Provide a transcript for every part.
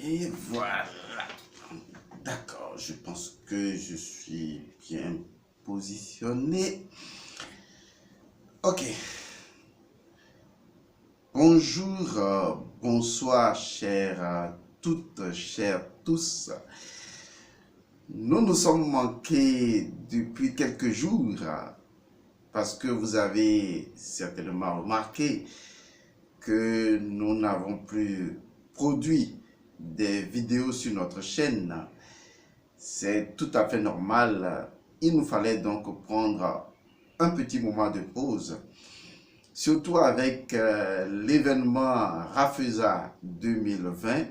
Et voilà. D'accord, je pense que je suis bien positionné. Ok. Bonjour, bonsoir, chères toutes, chers tous. Nous nous sommes manqués depuis quelques jours parce que vous avez certainement remarqué que nous n'avons plus produit des vidéos sur notre chaîne. C'est tout à fait normal. Il nous fallait donc prendre un petit moment de pause, surtout avec l'événement Rafeza 2020.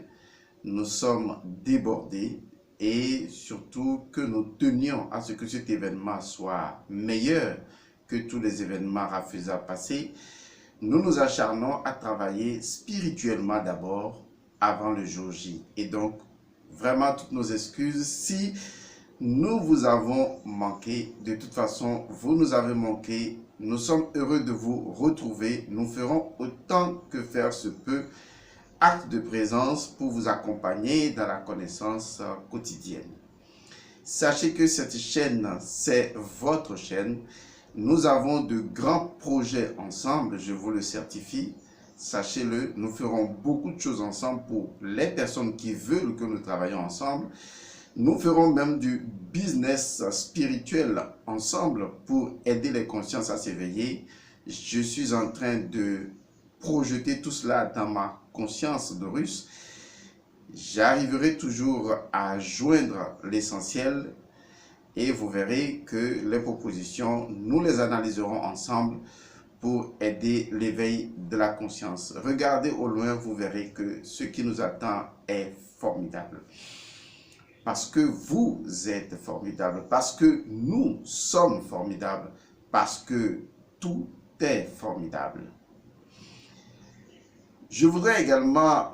Nous sommes débordés et surtout que nous tenions à ce que cet événement soit meilleur que tous les événements Rafeza passés. Nous nous acharnons à travailler spirituellement d'abord avant le jour J. Et donc, vraiment toutes nos excuses si nous vous avons manqué. De toute façon, vous nous avez manqué. Nous sommes heureux de vous retrouver. Nous ferons autant que faire se peut acte de présence pour vous accompagner dans la connaissance quotidienne. Sachez que cette chaîne, c'est votre chaîne. Nous avons de grands projets ensemble, je vous le certifie. Sachez-le, nous ferons beaucoup de choses ensemble pour les personnes qui veulent que nous travaillions ensemble. Nous ferons même du business spirituel ensemble pour aider les consciences à s'éveiller. Je suis en train de projeter tout cela dans ma conscience de russe. J'arriverai toujours à joindre l'essentiel et vous verrez que les propositions, nous les analyserons ensemble pour aider l'éveil de la conscience. Regardez au loin, vous verrez que ce qui nous attend est formidable. Parce que vous êtes formidable, parce que nous sommes formidables, parce que tout est formidable. Je voudrais également,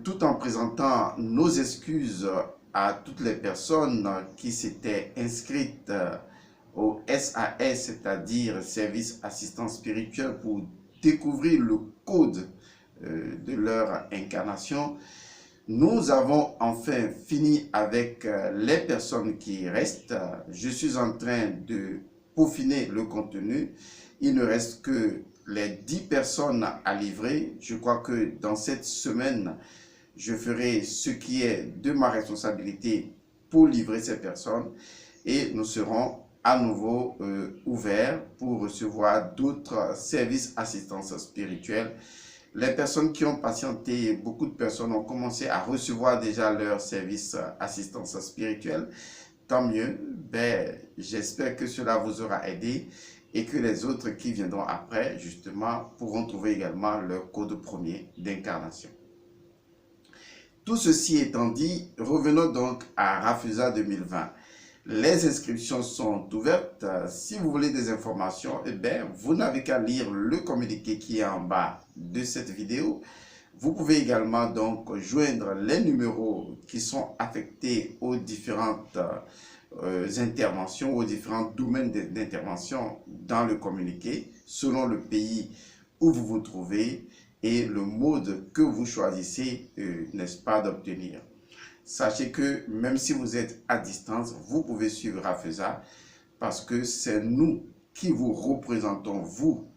tout en présentant nos excuses à toutes les personnes qui s'étaient inscrites au SAS, c'est-à-dire Service Assistance Spirituelle, pour découvrir le code de leur incarnation. Nous avons enfin fini avec les personnes qui restent. Je suis en train de peaufiner le contenu. Il ne reste que les 10 personnes à livrer. Je crois que dans cette semaine, je ferai ce qui est de ma responsabilité pour livrer ces personnes et nous serons à nouveau ouverts pour recevoir d'autres services assistance spirituelle. Les personnes qui ont patienté, beaucoup de personnes ont commencé à recevoir déjà leur service assistance spirituelle. Tant mieux, j'espère que cela vous aura aidé et que les autres qui viendront après, justement, pourront trouver également leur code premier d'incarnation. Tout ceci étant dit, revenons donc à Rafeza 2020. Les inscriptions sont ouvertes. Si vous voulez des informations, vous n'avez qu'à lire le communiqué qui est en bas de cette vidéo. Vous pouvez également donc joindre les numéros qui sont affectés aux différentes interventions, aux différents domaines d'intervention dans le communiqué, selon le pays où vous vous trouvez et le mode que vous choisissez, n'est-ce pas, d'obtenir. Sachez que même si vous êtes à distance, vous pouvez suivre Rafeza parce que c'est nous qui vous représentons, vous,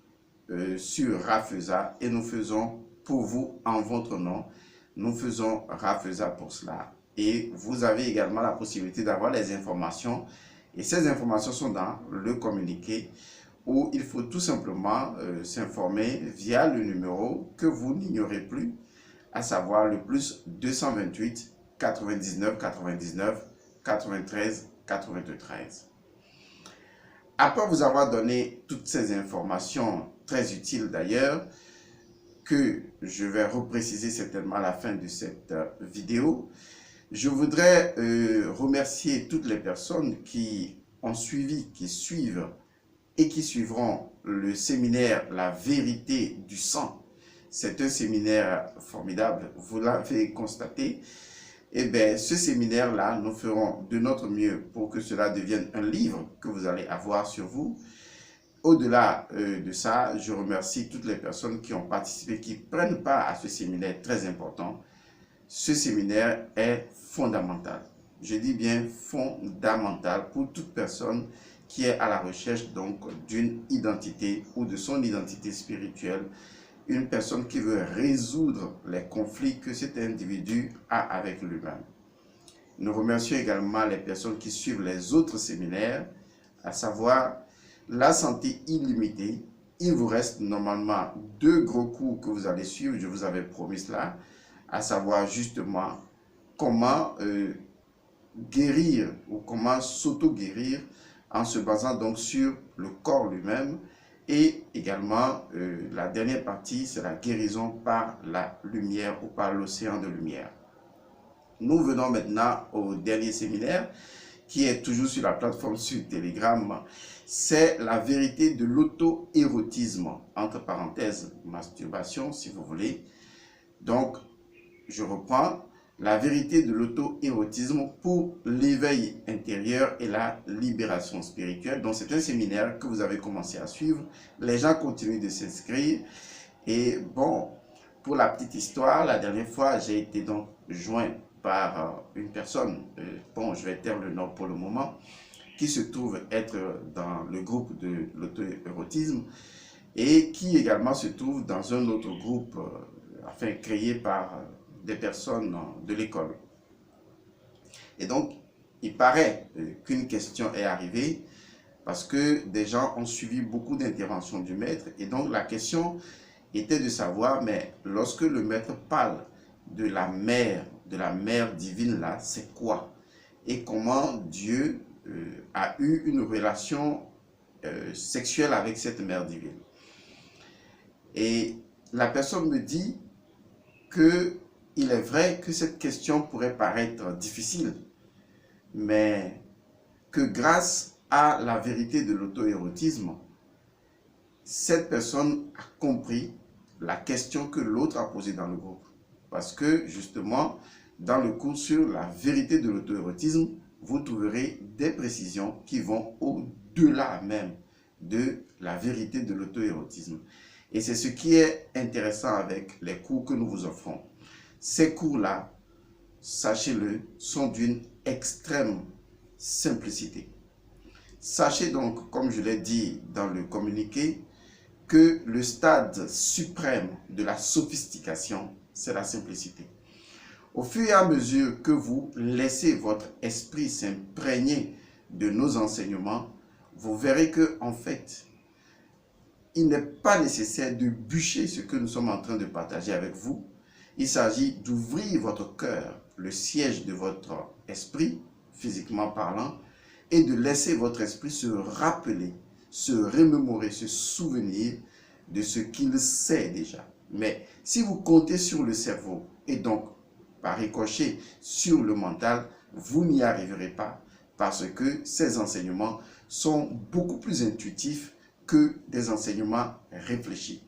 sur Rafeza et nous faisons pour vous en votre nom. Nous faisons Rafeza pour cela. Et vous avez également la possibilité d'avoir les informations. Et ces informations sont dans le communiqué où il faut tout simplement s'informer via le numéro que vous n'ignorez plus, à savoir le plus 228 99 99 93 93. Après vous avoir donné toutes ces informations, très utiles d'ailleurs, que je vais repréciser certainement à la fin de cette vidéo, je voudrais remercier toutes les personnes qui ont suivi, qui suivent et qui suivront le séminaire La vérité du sang. C'est un séminaire formidable, vous l'avez constaté. Eh bien, ce séminaire-là, nous ferons de notre mieux pour que cela devienne un livre que vous allez avoir sur vous. Au-delà de ça, je remercie toutes les personnes qui ont participé, qui prennent part à ce séminaire très important. ce séminaire est fondamental. Je dis bien fondamental pour toute personne qui est à la recherche donc d'une identité ou de son identité spirituelle, une personne qui veut résoudre les conflits que cet individu a avec lui-même. Nous remercions également les personnes qui suivent les autres séminaires, à savoir la santé illimitée. Il vous reste normalement 2 gros cours que vous allez suivre, je vous avais promis cela, à savoir justement comment guérir ou comment s'auto-guérir en se basant donc sur le corps lui-même. Et également, la dernière partie, c'est la guérison par la lumière ou par l'océan de lumière. Nous venons maintenant au dernier séminaire qui est toujours sur la plateforme sur Telegram. C'est la vérité de l'auto-érotisme, entre parenthèses, masturbation si vous voulez. Donc, je reprends, la vérité de l'auto-érotisme pour l'éveil intérieur et la libération spirituelle. Donc, c'est un séminaire que vous avez commencé à suivre. Les gens continuent de s'inscrire. Et bon, pour la petite histoire, la dernière fois, j'ai été donc joint par une personne, bon, je vais taire le nom pour le moment, qui se trouve être dans le groupe de l'auto-érotisme et qui également se trouve dans un autre groupe, enfin créé par des personnes de l'école. Et donc, il paraît qu'une question est arrivée parce que des gens ont suivi beaucoup d'interventions du maître et donc la question était de savoir, mais lorsque le maître parle de la mère divine là, c'est quoi? Et comment Dieu a eu une relation sexuelle avec cette mère divine? Et la personne me dit que il est vrai que cette question pourrait paraître difficile, mais que grâce à la vérité de l'auto-érotisme, cette personne a compris la question que l'autre a posée dans le groupe. Parce que justement, dans le cours sur la vérité de l'auto-érotisme, vous trouverez des précisions qui vont au-delà même de la vérité de l'auto-érotisme. Et c'est ce qui est intéressant avec les cours que nous vous offrons. Ces cours-là, sachez-le, sont d'une extrême simplicité. Sachez donc, comme je l'ai dit dans le communiqué, que le stade suprême de la sophistication, c'est la simplicité. Au fur et à mesure que vous laissez votre esprit s'imprégner de nos enseignements, vous verrez que, en fait, il n'est pas nécessaire de bûcher ce que nous sommes en train de partager avec vous. Il s'agit d'ouvrir votre cœur, le siège de votre esprit, physiquement parlant, et de laisser votre esprit se rappeler, se remémorer, se souvenir de ce qu'il sait déjà. Mais si vous comptez sur le cerveau et donc par ricochet sur le mental, vous n'y arriverez pas parce que ces enseignements sont beaucoup plus intuitifs que des enseignements réfléchis.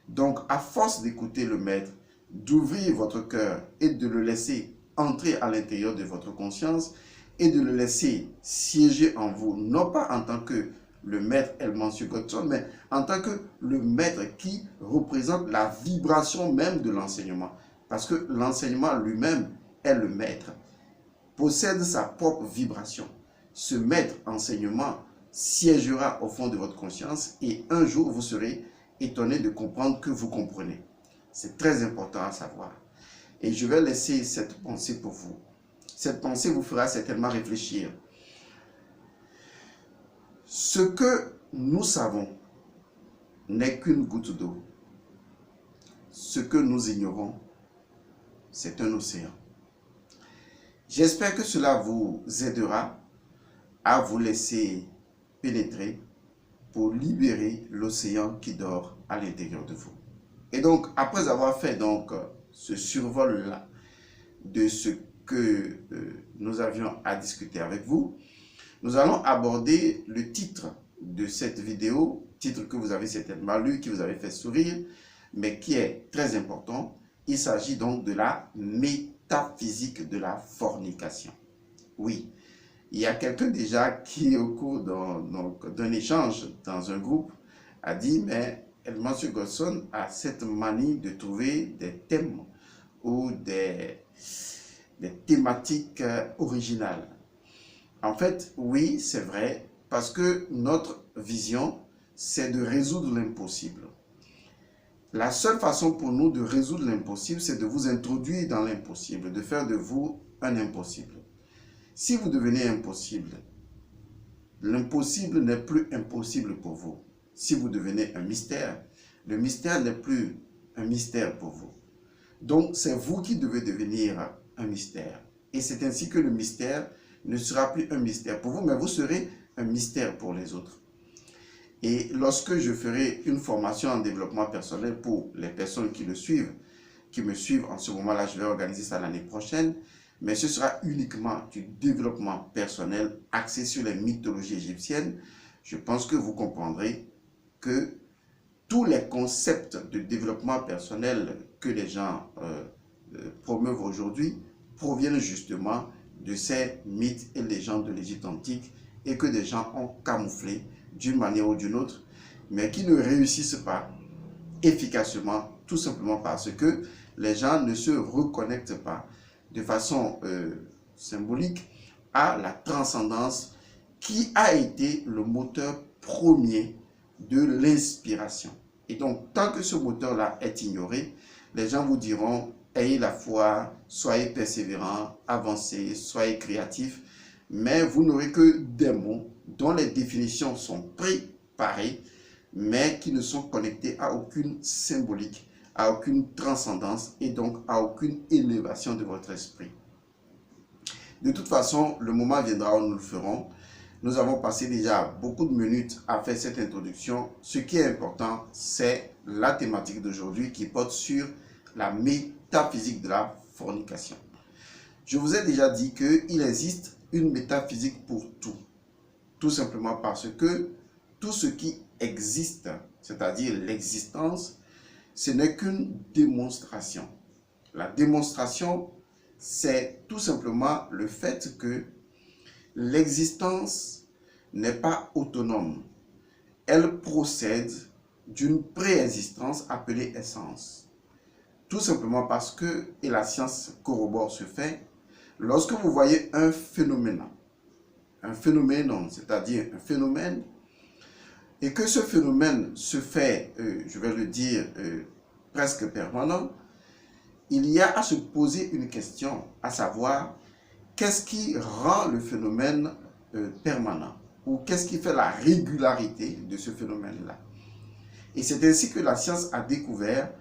Donc, à force d'écouter le maître, d'ouvrir votre cœur et de le laisser entrer à l'intérieur de votre conscience et de le laisser siéger en vous, non pas en tant que le maître Elmancio Godson, mais en tant que le maître qui représente la vibration même de l'enseignement. Parce que l'enseignement lui-même est le maître, possède sa propre vibration. Ce maître enseignement siégera au fond de votre conscience et un jour vous serez étonné de comprendre que vous comprenez. C'est très important à savoir. Et je vais laisser cette pensée pour vous. Cette pensée vous fera certainement réfléchir. Ce que nous savons n'est qu'une goutte d'eau. Ce que nous ignorons, c'est un océan. J'espère que cela vous aidera à vous laisser pénétrer pour libérer l'océan qui dort à l'intérieur de vous. Et donc, après avoir fait donc ce survol-là de ce que nous avions à discuter avec vous, nous allons aborder le titre de cette vidéo, titre que vous avez certainement lu, qui vous avait fait sourire, mais qui est très important. Il s'agit donc de la métaphysique de la fornication. Oui, il y a quelqu'un déjà qui, au cours d'un échange dans un groupe, a dit, mais Elmancio Godson a cette manie de trouver des thèmes ou des thématiques originales. En fait, oui, c'est vrai, parce que notre vision, c'est de résoudre l'impossible. La seule façon pour nous de résoudre l'impossible, c'est de vous introduire dans l'impossible, de faire de vous un impossible. Si vous devenez impossible, l'impossible n'est plus impossible pour vous. Si vous devenez un mystère, le mystère n'est plus un mystère pour vous. Donc, c'est vous qui devez devenir un mystère. Et c'est ainsi que le mystère ne sera plus un mystère pour vous, mais vous serez un mystère pour les autres. Et lorsque je ferai une formation en développement personnel pour les personnes qui me suivent en ce moment-là, je vais organiser ça l'année prochaine, mais ce sera uniquement du développement personnel axé sur les mythologies égyptiennes. Je pense que vous comprendrez que tous les concepts de développement personnel que les gens promeuvent aujourd'hui proviennent justement de ces mythes et légendes de l'Égypte antique et que des gens ont camouflé d'une manière ou d'une autre, mais qui ne réussissent pas efficacement, tout simplement parce que les gens ne se reconnectent pas de façon symbolique à la transcendance qui a été le moteur premier de l'inspiration. Et donc, tant que ce moteur-là est ignoré, les gens vous diront, ayez la foi, soyez persévérants, avancez, soyez créatifs, mais vous n'aurez que des mots dont les définitions sont préparées, mais qui ne sont connectés à aucune symbolique, à aucune transcendance et donc à aucune élévation de votre esprit. De toute façon, le moment viendra où nous le ferons. Nous avons passé déjà beaucoup de minutes à faire cette introduction. Ce qui est important, c'est la thématique d'aujourd'hui qui porte sur la métaphysique de la fornication. Je vous ai déjà dit qu'il existe une métaphysique pour tout. Tout simplement parce que tout ce qui existe, c'est-à-dire l'existence, ce n'est qu'une démonstration. La démonstration, c'est tout simplement le fait que l'existence n'est pas autonome. Elle procède d'une préexistence appelée essence. Tout simplement parce que, et la science corrobore ce fait, lorsque vous voyez un phénomène, c'est-à-dire un phénomène, et que ce phénomène se fait, je vais le dire, presque permanent, il y a à se poser une question, à savoir, qu'est-ce qui rend le phénomène permanent? Ou qu'est-ce qui fait la régularité de ce phénomène-là? Et c'est ainsi que la science a découvert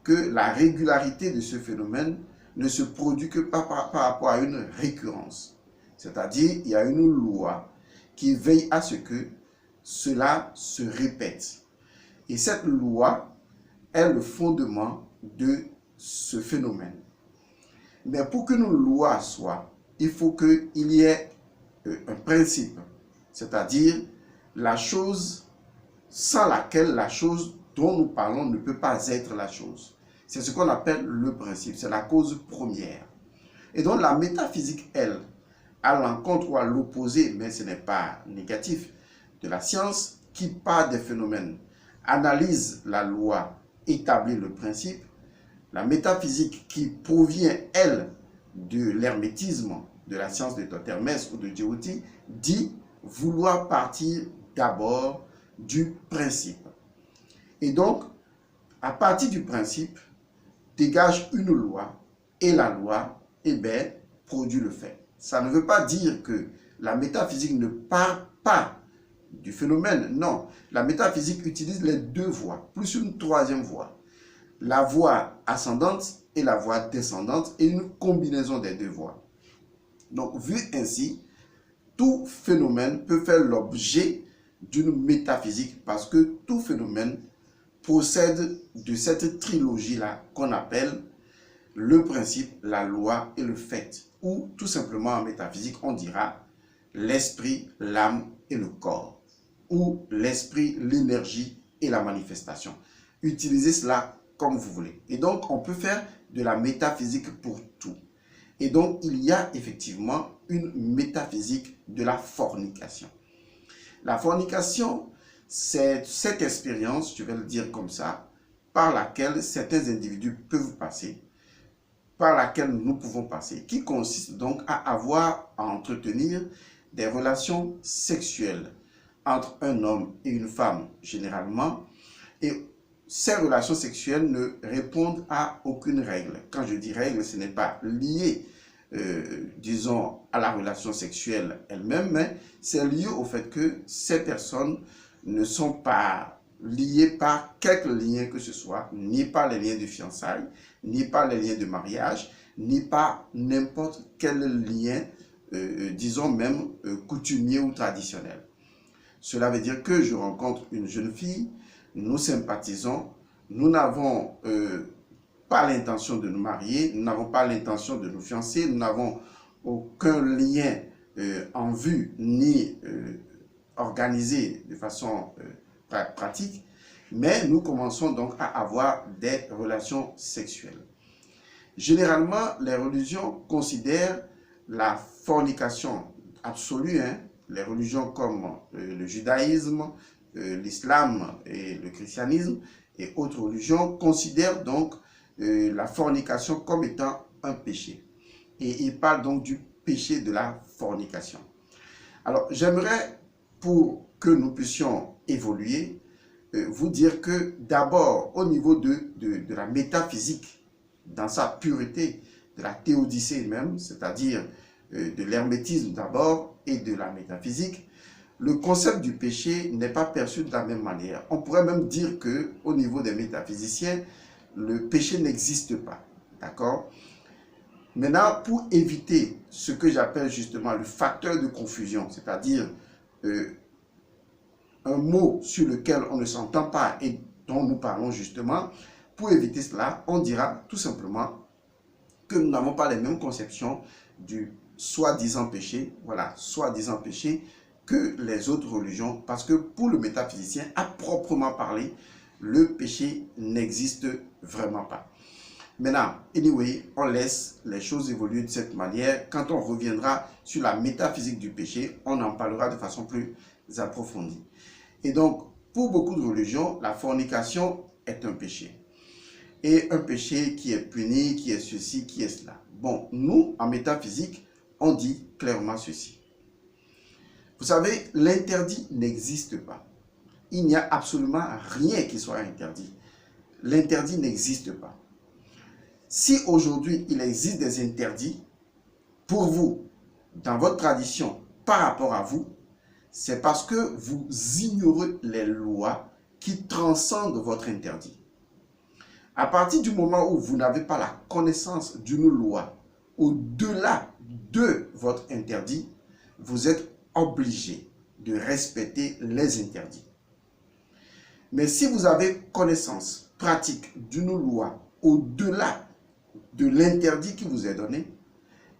que la régularité de ce phénomène ne se produit que par rapport à une récurrence. C'est-à-dire, il y a une loi qui veille à ce que cela se répète. Et cette loi est le fondement de ce phénomène. Mais pour qu'une loi soit, il faut qu'il y ait un principe, c'est-à-dire la chose sans laquelle la chose dont nous parlons ne peut pas être la chose. C'est ce qu'on appelle le principe, c'est la cause première. Et donc la métaphysique, elle, à l'encontre ou à l'opposé, mais ce n'est pas négatif, de la science qui part des phénomènes, analyse la loi, établit le principe. La métaphysique qui provient, elle, de l'hermétisme, de la science de Hermès ou de Djéouti, dit vouloir partir d'abord du principe. Et donc, à partir du principe, dégage une loi, et la loi, produit le fait. Ça ne veut pas dire que la métaphysique ne part pas du phénomène, non. La métaphysique utilise les deux voies, plus une troisième voie. La voie ascendante et la voie descendante et une combinaison des deux voies. Donc, vu ainsi, tout phénomène peut faire l'objet d'une métaphysique parce que tout phénomène procède de cette trilogie-là qu'on appelle le principe, la loi et le fait. Ou tout simplement en métaphysique, on dira l'esprit, l'âme et le corps. Ou l'esprit, l'énergie et la manifestation. Utilisez cela comme vous voulez. Et donc, on peut faire de la métaphysique pour tout. Et donc, il y a effectivement une métaphysique de la fornication. La fornication, c'est cette expérience, je vais le dire comme ça, par laquelle certains individus peuvent passer par laquelle nous pouvons passer, qui consiste donc à entretenir des relations sexuelles entre un homme et une femme généralement, et ces relations sexuelles ne répondent à aucune règle. Quand je dis règle, ce n'est pas lié, disons, à la relation sexuelle elle-même, mais c'est lié au fait que ces personnes ne sont pas liées par quelque lien que ce soit, ni par les liens de fiançailles, ni par les liens de mariage, ni par n'importe quel lien, disons même coutumier ou traditionnel. Cela veut dire que je rencontre une jeune fille, nous sympathisons, nous n'avons pas l'intention de nous marier, nous n'avons pas l'intention de nous fiancer, nous n'avons aucun lien en vue ni organisé de façon pratique, mais nous commençons donc à avoir des relations sexuelles. Généralement, les religions considèrent la fornication absolue, les religions comme le judaïsme, l'islam et le christianisme et autres religions considèrent donc la fornication comme étant un péché. Et ils parlent donc du péché de la fornication. Alors, j'aimerais, pour que nous puissions évoluer, vous dire que d'abord, au niveau de la métaphysique, dans sa pureté, de la théodicée même, c'est-à-dire de l'hermétisme d'abord et de la métaphysique, le concept du péché n'est pas perçu de la même manière. On pourrait même dire qu'au niveau des métaphysiciens, le péché n'existe pas. D'accord? Maintenant, pour éviter ce que j'appelle justement le facteur de confusion, c'est-à-dire un mot sur lequel on ne s'entend pas et dont nous parlons justement, pour éviter cela, on dira tout simplement que nous n'avons pas les mêmes conceptions du soi-disant péché, voilà, soi-disant péché, que les autres religions, parce que pour le métaphysicien, à proprement parler, le péché n'existe vraiment pas. Maintenant, anyway, on laisse les choses évoluer de cette manière. Quand on reviendra sur la métaphysique du péché, on en parlera de façon plus approfondie. Et donc, pour beaucoup de religions, la fornication est un péché. Et un péché qui est puni, qui est ceci, qui est cela. Bon, nous, en métaphysique, on dit clairement ceci. Vous savez, l'interdit n'existe pas. Il n'y a absolument rien qui soit interdit. L'interdit n'existe pas. Si aujourd'hui, il existe des interdits, pour vous, dans votre tradition, par rapport à vous, c'est parce que vous ignorez les lois qui transcendent votre interdit. À partir du moment où vous n'avez pas la connaissance d'une loi au-delà de votre interdit, vous êtes obligé de respecter les interdits. Mais si vous avez connaissance pratique d'une loi au-delà de l'interdit qui vous est donné,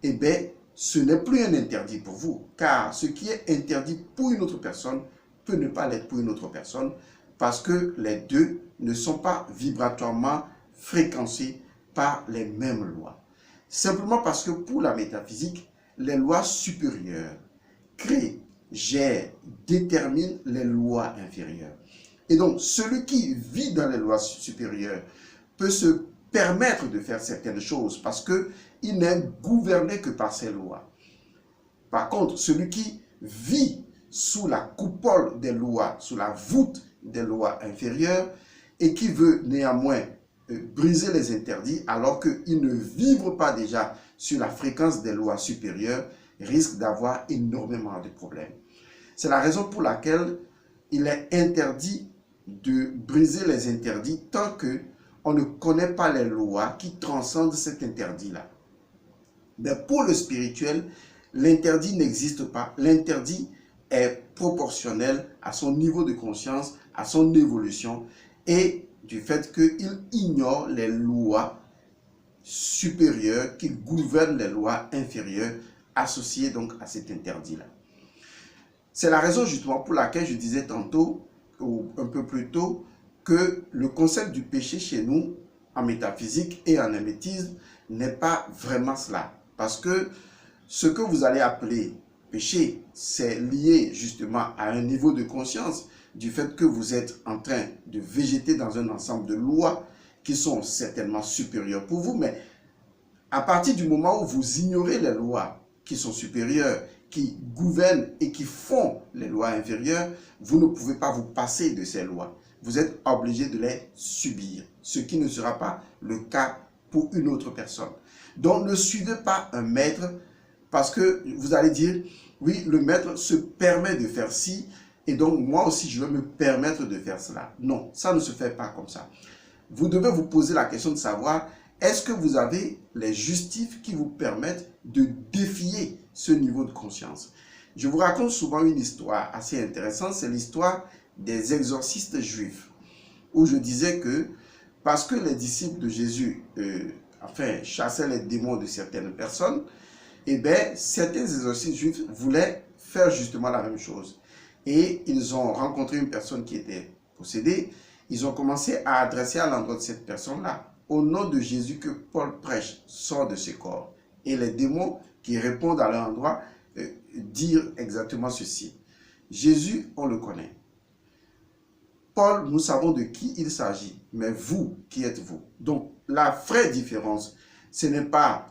eh bien, ce n'est plus un interdit pour vous, car ce qui est interdit pour une autre personne peut ne pas l'être pour une autre personne, parce que les deux ne sont pas vibratoirement fréquencés par les mêmes lois. Simplement parce que pour la métaphysique, les lois supérieures créent, gèrent, déterminent les lois inférieures. Et donc, celui qui vit dans les lois supérieures peut se permettre de faire certaines choses parce qu'il n'est gouverné que par ces lois. Par contre, celui qui vit sous la coupole des lois, sous la voûte des lois inférieures et qui veut néanmoins briser les interdits alors qu'il ne vibre pas déjà sur la fréquence des lois supérieures, risque d'avoir énormément de problèmes. C'est la raison pour laquelle il est interdit de briser les interdits tant qu'on ne connaît pas les lois qui transcendent cet interdit-là. Mais pour le spirituel, l'interdit n'existe pas. L'interdit est proportionnel à son niveau de conscience, à son évolution et du fait qu'il ignore les lois supérieures qui gouvernent les lois inférieures associées donc à cet interdit-là. C'est la raison justement pour laquelle je disais tantôt, ou un peu plus tôt, que le concept du péché chez nous, en métaphysique et en hermétisme, n'est pas vraiment cela. Parce que ce que vous allez appeler péché, c'est lié justement à un niveau de conscience du fait que vous êtes en train de végéter dans un ensemble de lois qui sont certainement supérieures pour vous, mais À partir du moment où vous ignorez les lois qui sont supérieures, qui gouvernent et qui font les lois inférieures, vous ne pouvez pas vous passer de ces lois. Vous êtes obligé de les subir, ce qui ne sera pas le cas pour une autre personne. Donc ne suivez pas un maître parce que vous allez dire, oui, le maître se permet de faire ci, et donc moi aussi je vais me permettre de faire cela. Non, ça ne se fait pas comme ça. Vous devez vous poser la question de savoir, est-ce que vous avez les justifs qui vous permettent de défier ce niveau de conscience? Je vous raconte souvent une histoire assez intéressante, c'est l'histoire des exorcistes juifs, où je disais que parce que les disciples de Jésus chassaient les démons de certaines personnes, eh bien, certains exorcistes juifs voulaient faire justement la même chose. Et ils ont rencontré une personne qui était possédée. Ils ont commencé à adresser à l'endroit de cette personne-là, au nom de Jésus que Paul prêche, sort de ce corps. Et les démons qui répondent à leur endroit dire exactement ceci. Jésus, on le connaît. Paul, nous savons de qui il s'agit. Mais vous, qui êtes-vous? Donc, la vraie différence, ce n'est pas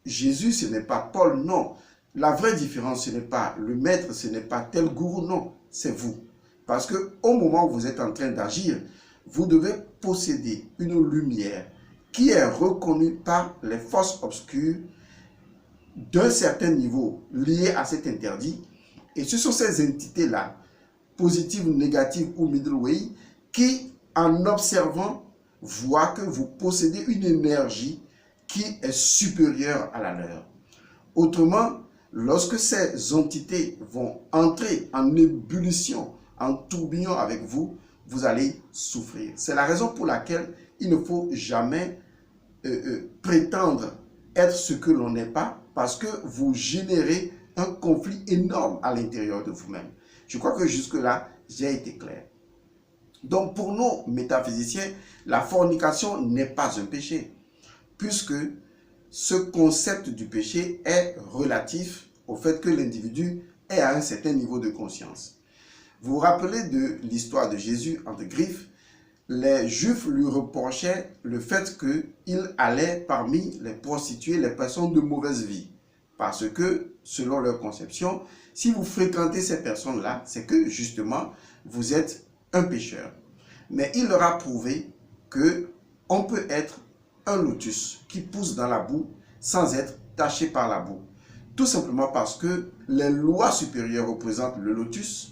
Jésus, ce n'est pas Paul, non. La vraie différence, ce n'est pas le maître, ce n'est pas tel gourou, non. C'est vous. Parce qu'au moment où vous êtes en train d'agir, vous devez posséder une lumière qui est reconnue par les forces obscures d'un certain niveau lié à cet interdit. Et ce sont ces entités-là, positives, négatives ou middle way, qui, en observant, voient que vous possédez une énergie qui est supérieure à la leur. Autrement, lorsque ces entités vont entrer en ébullition, en tourbillon avec vous, vous allez souffrir. C'est la raison pour laquelle il ne faut jamais prétendre être ce que l'on n'est pas, parce que vous générez un conflit énorme à l'intérieur de vous-même. Je crois que jusque-là, j'ai été clair. Donc pour nous, métaphysiciens, la fornication n'est pas un péché, puisque ce concept du péché est relatif au fait que l'individu est à un certain niveau de conscience. Vous vous rappelez de l'histoire de Jésus, entre griffes, les Juifs lui reprochaient le fait qu'il allait parmi les prostituées, les personnes de mauvaise vie. Parce que, selon leur conception, si vous fréquentez ces personnes-là, c'est que justement, vous êtes un pécheur. Mais il leur a prouvé qu'on peut être un lotus qui pousse dans la boue sans être taché par la boue. Tout simplement parce que les lois supérieures représentent le lotus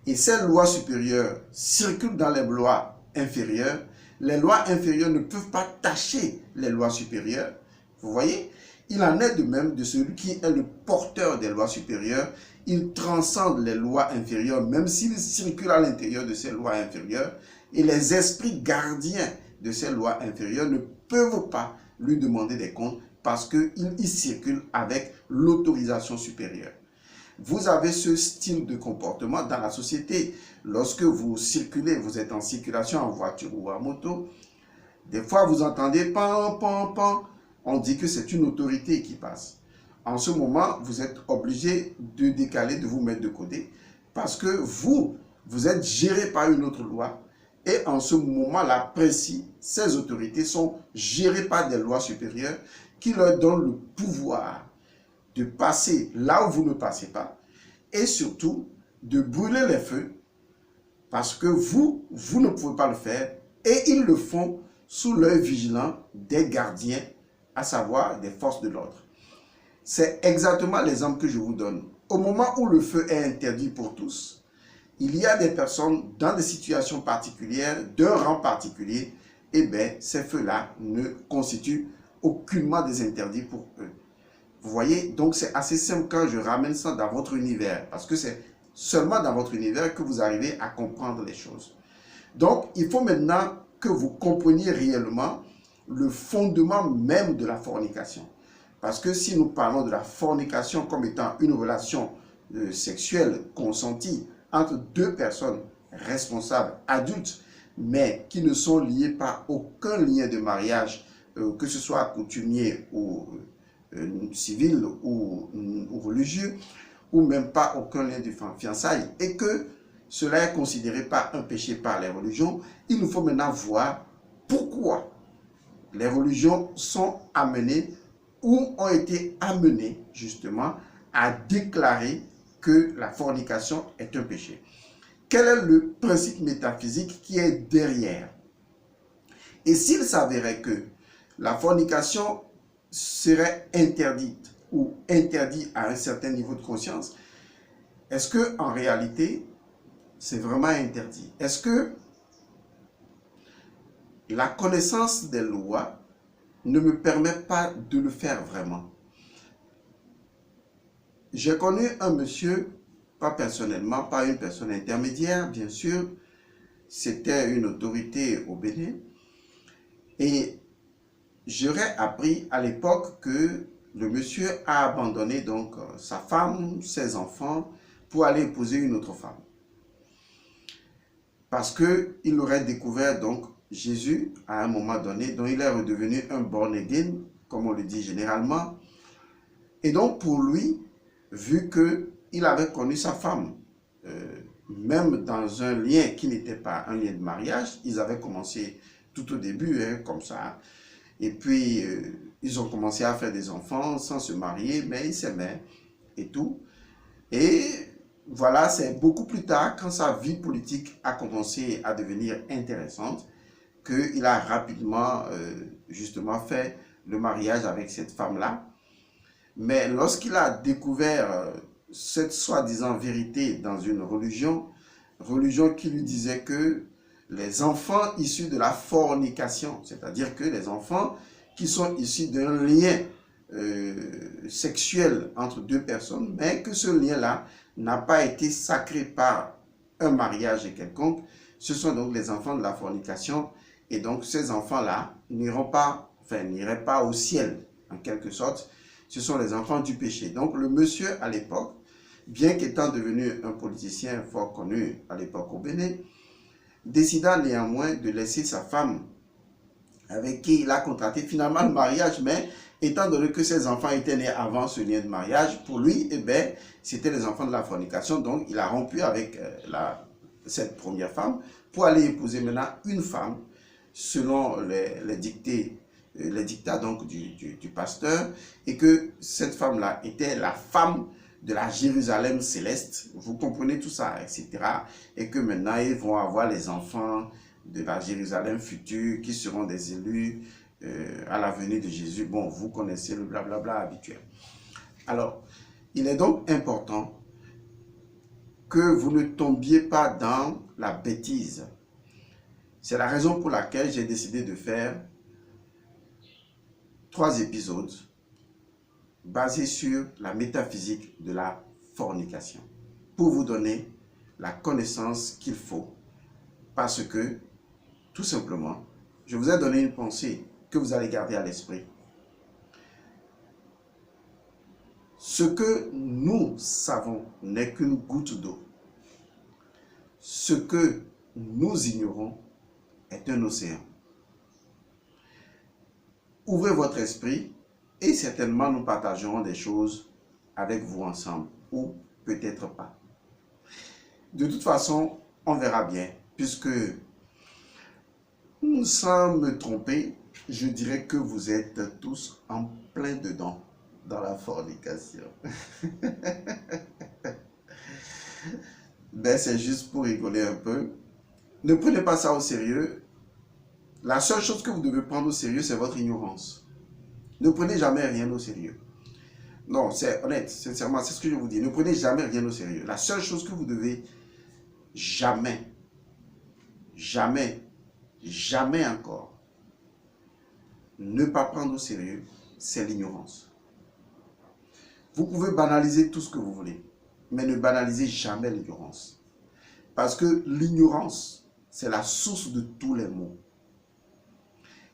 et ces lois supérieures circulent dans les lois inférieures. Les lois inférieures ne peuvent pas tacher les lois supérieures. Vous voyez? Il en est de même de celui qui est le porteur des lois supérieures. Il transcende les lois inférieures, même s'il circule à l'intérieur de ces lois inférieures. Et les esprits gardiens de ces lois inférieures ne peuvent pas lui demander des comptes parce qu'il circule avec l'autorisation supérieure. Vous avez ce style de comportement dans la société. Lorsque vous circulez, vous êtes en circulation en voiture ou en moto, des fois vous entendez pan, pan, pan. On dit que c'est une autorité qui passe. En ce moment, vous êtes obligé de décaler, de vous mettre de côté parce que vous êtes géré par une autre loi. Et en ce moment-là précis, ces autorités sont gérées par des lois supérieures qui leur donnent le pouvoir de passer là où vous ne passez pas et surtout de brûler les feux parce que vous ne pouvez pas le faire et ils le font sous l'œil vigilant des gardiens, à savoir des forces de l'ordre. C'est exactement l'exemple que je vous donne. Au moment où le feu est interdit pour tous, il y a des personnes dans des situations particulières, d'un rang particulier, et bien ces feux-là ne constituent aucunement des interdits pour eux. Vous voyez, donc c'est assez simple quand je ramène ça dans votre univers, parce que c'est seulement dans votre univers que vous arrivez à comprendre les choses. Donc, il faut maintenant que vous compreniez réellement le fondement même de la fornication. Parce que si nous parlons de la fornication comme étant une relation sexuelle consentie entre deux personnes responsables, adultes, mais qui ne sont liées par aucun lien de mariage, que ce soit coutumier ou civil ou religieux, ou même pas aucun lien de fiançailles, et que cela est considéré pas un péché par les religions, il nous faut maintenant voir pourquoi les religions sont amenées ou ont été amenés justement à déclarer que la fornication est un péché. Quel est le principe métaphysique qui est derrière? Et s'il s'avérait que la fornication serait interdite ou interdite à un certain niveau de conscience, est-ce que en réalité, c'est vraiment interdit? Est-ce que la connaissance des lois ne me permet pas de le faire vraiment? J'ai connu un monsieur, pas personnellement, pas une personne intermédiaire, bien sûr. C'était une autorité au Bénin. Et j'aurais appris à l'époque que le monsieur a abandonné donc sa femme, ses enfants, pour aller épouser une autre femme. Parce qu'il aurait découvert donc Jésus à un moment donné, dont il est redevenu un born again, comme on le dit généralement. Et donc pour lui, vu qu'il avait connu sa femme, même dans un lien qui n'était pas un lien de mariage, ils avaient commencé tout au début, comme ça. Et puis, ils ont commencé à faire des enfants sans se marier, mais ils s'aimaient et tout. Et voilà, c'est beaucoup plus tard, quand sa vie politique a commencé à devenir intéressante, qu'il a rapidement, justement, fait le mariage avec cette femme-là. Mais lorsqu'il a découvert cette soi-disant vérité dans une religion qui lui disait que les enfants issus de la fornication, c'est-à-dire que les enfants qui sont issus d'un lien sexuel entre deux personnes, mais que ce lien-là n'a pas été sacré par un mariage quelconque, ce sont donc les enfants de la fornication, et donc ces enfants-là n'iraient pas au ciel, en quelque sorte. Ce sont les enfants du péché. Donc le monsieur à l'époque, bien qu'étant devenu un politicien fort connu à l'époque au Bénin, décida néanmoins de laisser sa femme avec qui il a contracté finalement le mariage, mais étant donné que ses enfants étaient nés avant ce lien de mariage, pour lui, c'était les enfants de la fornication, donc il a rompu avec cette première femme pour aller épouser maintenant une femme selon les dictats donc du pasteur, et que cette femme-là était la femme de la Jérusalem céleste, vous comprenez tout ça, etc. Et que maintenant, ils vont avoir les enfants de la Jérusalem future qui seront des élus à la venue de Jésus. Bon, vous connaissez le blablabla habituel. Alors, il est donc important que vous ne tombiez pas dans la bêtise. C'est la raison pour laquelle j'ai décidé de faire 3 épisodes basés sur la métaphysique de la fornication, pour vous donner la connaissance qu'il faut. Parce que, tout simplement, je vous ai donné une pensée que vous allez garder à l'esprit. Ce que nous savons n'est qu'une goutte d'eau. Ce que nous ignorons est un océan. Ouvrez votre esprit et certainement nous partagerons des choses avec vous ensemble, ou peut-être pas. De toute façon, on verra bien, puisque sans me tromper, je dirais que vous êtes tous en plein dedans dans la fornication. Ben, c'est juste pour rigoler un peu. Ne prenez pas ça au sérieux. La seule chose que vous devez prendre au sérieux, c'est votre ignorance. Ne prenez jamais rien au sérieux. Non, c'est honnête, sincèrement, c'est ce que je vous dis. Ne prenez jamais rien au sérieux. La seule chose que vous devez jamais encore ne pas prendre au sérieux, c'est l'ignorance. Vous pouvez banaliser tout ce que vous voulez, mais ne banalisez jamais l'ignorance. Parce que l'ignorance, c'est la source de tous les maux.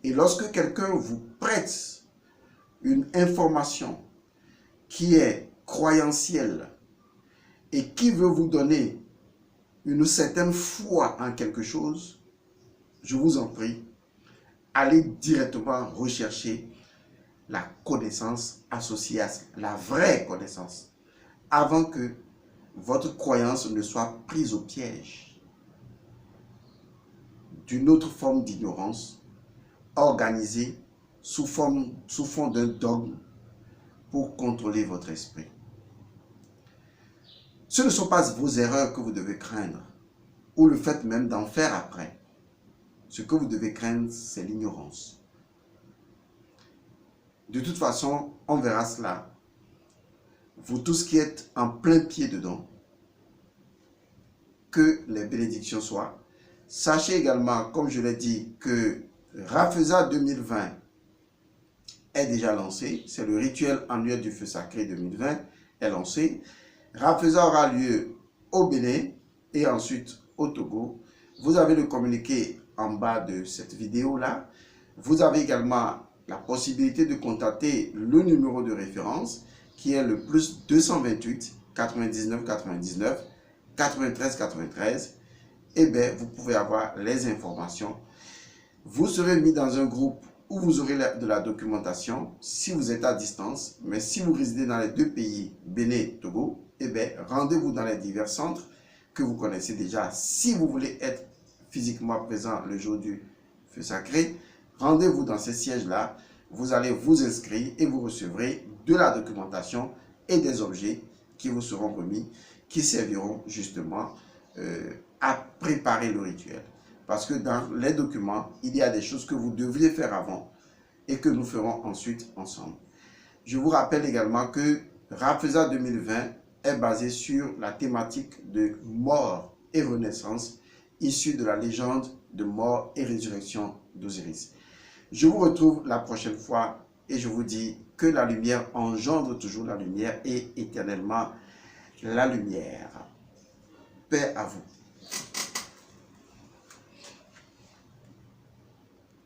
Et lorsque quelqu'un vous prête une information qui est croyentielle et qui veut vous donner une certaine foi en quelque chose, je vous en prie, allez directement rechercher la connaissance associée à la vraie connaissance, avant que votre croyance ne soit prise au piège d'une autre forme d'ignorance organisée sous fond d'un dogme pour contrôler votre esprit. Ce ne sont pas vos erreurs que vous devez craindre, ou le fait même d'en faire après. Ce que vous devez craindre, c'est l'ignorance. De toute façon, on verra cela. Vous tous qui êtes en plein pied dedans, que les bénédictions soient. Sachez également, comme je l'ai dit, que Rafeza 2020 est déjà lancé. C'est le rituel annuel du feu sacré 2020 est lancé. Rafeza aura lieu au Bénin et ensuite au Togo. Vous avez le communiqué en bas de cette vidéo-là. Vous avez également la possibilité de contacter le numéro de référence qui est le plus 228 99 99 93 93. Et bien, vous pouvez avoir les informations. Vous serez mis dans un groupe où vous aurez de la documentation si vous êtes à distance. Mais si vous résidez dans les deux pays, Bénin et Togo, eh bien, rendez-vous dans les divers centres que vous connaissez déjà. Si vous voulez être physiquement présent le jour du feu sacré, rendez-vous dans ces sièges-là. Vous allez vous inscrire et vous recevrez de la documentation et des objets qui vous seront remis, qui serviront justement à préparer le rituel. Parce que dans les documents, il y a des choses que vous devriez faire avant et que nous ferons ensuite ensemble. Je vous rappelle également que Rafeza 2020 est basé sur la thématique de mort et renaissance issue de la légende de mort et résurrection d'Osiris. Je vous retrouve la prochaine fois et je vous dis que la lumière engendre toujours la lumière et éternellement la lumière. Paix à vous.